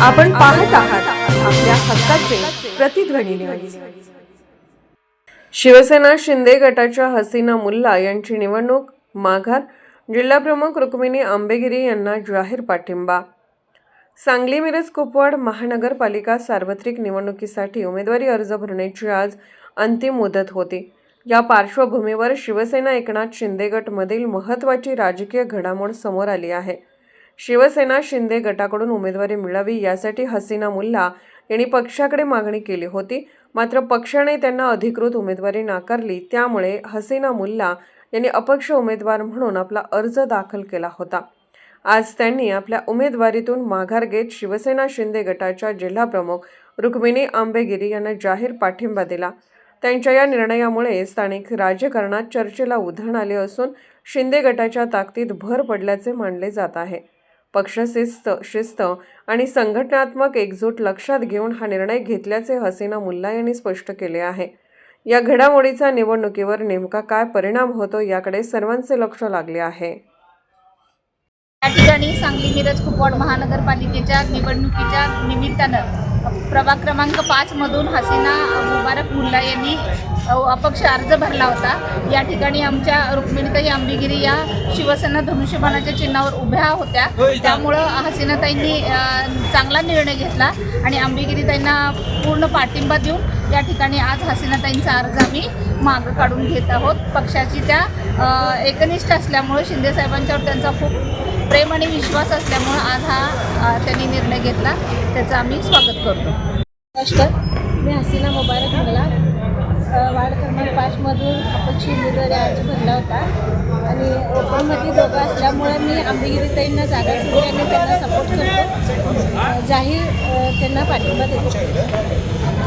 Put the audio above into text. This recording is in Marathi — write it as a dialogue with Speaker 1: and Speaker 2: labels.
Speaker 1: आपण पाहत आहात आपल्या हक्काचे प्रतिध्वनी न्यूज। शिवसेना शिंदे गटाच्या हसीना मुल्ला यांची निवडणूक माघार, जिल्हाप्रमुख रुक्मिणी आंबेगिरी यांना जाहीर पाठिंबा। सांगली मिरज कुपवाड महानगरपालिका सार्वत्रिक निवडणुकीसाठी उमेदवारी अर्ज भरण्याची आज अंतिम मुदत होती। या पार्श्वभूमीवर शिवसेना एकनाथ शिंदे गटमधील महत्त्वाची राजकीय घडामोड समोर आली आहे। शिवसेना शिंदे गटाकडून उमेदवारी मिळावी यासाठी हसीना मुल्ला यांनी पक्षाकडे मागणी केली होती, मात्र पक्षाने त्यांना अधिकृत उमेदवारी नाकारली। त्यामुळे हसीना मुल्ला यांनी अपक्ष उमेदवार म्हणून आपला अर्ज दाखल केला होता। आज त्यांनी आपल्या उमेदवारीतून माघार घेत शिवसेना शिंदे गटाच्या जिल्हाप्रमुख रुक्मिणी आंबेगिरी यांना जाहीर पाठिंबा दिला। त्यांच्या या निर्णयामुळे स्थानिक राजकारणात चर्चेला उधाण आले असून शिंदे गटाच्या ताकदीत भर पडल्याचे मानले जात आहे। पक्ष शिस्त आणि संघटनात्मक एकजूट लक्षात घेऊन हा निर्णय घेतल्याचे हसीना मुल्ला यांनी स्पष्ट केले आहे। या घडामोडीचा निवडणुकीवर नेमका काय परिणाम होतो याकडे सर्वांचे लक्ष लागले आहे।
Speaker 2: या ठिकाणी सांगली मिरज कुपवाड महानगरपालिकेच्या निवडणुकीच्या निमित्तानं प्रभाग क्रमांक 5 मधून हसीना मुबारक मुल्ला यांनी अपक्ष अर्ज भरला होता। या ठिकाणी आमच्या रुक्मिणीताई आंबेगिरी या शिवसेना धनुष्यबाणाच्या चिन्हावर उभ्या होत्या, त्यामुळं हसीनाताईंनी चांगला निर्णय घेतला आणि आंबेगिरीताईंना पूर्ण पाठिंबा देऊन या ठिकाणी आज हसीनाताईंचा अर्ज आम्ही मागं काढून घेत आहोत। पक्षाची त्या एकनिष्ठ असल्यामुळे शिंदे साहेबांच्यावर त्यांचा खूप प्रेम आणि विश्वास असल्यामुळे आज हा त्यांनी निर्णय घेतला, त्याचं आम्ही स्वागत करतो।
Speaker 3: नमस्कार, मी हसीना मुबारक मुल्ला वार्ड क्रमांक 5 मधून अपक्ष उमेदवारी अर्ज भरला होता आणि ओपनमध्ये दोघं असल्यामुळे मी आंबेगिरीताईंना जागा सोडली आणि त्यांना सपोर्ट करतो, जाहीर त्यांना पाठिंबा देतो।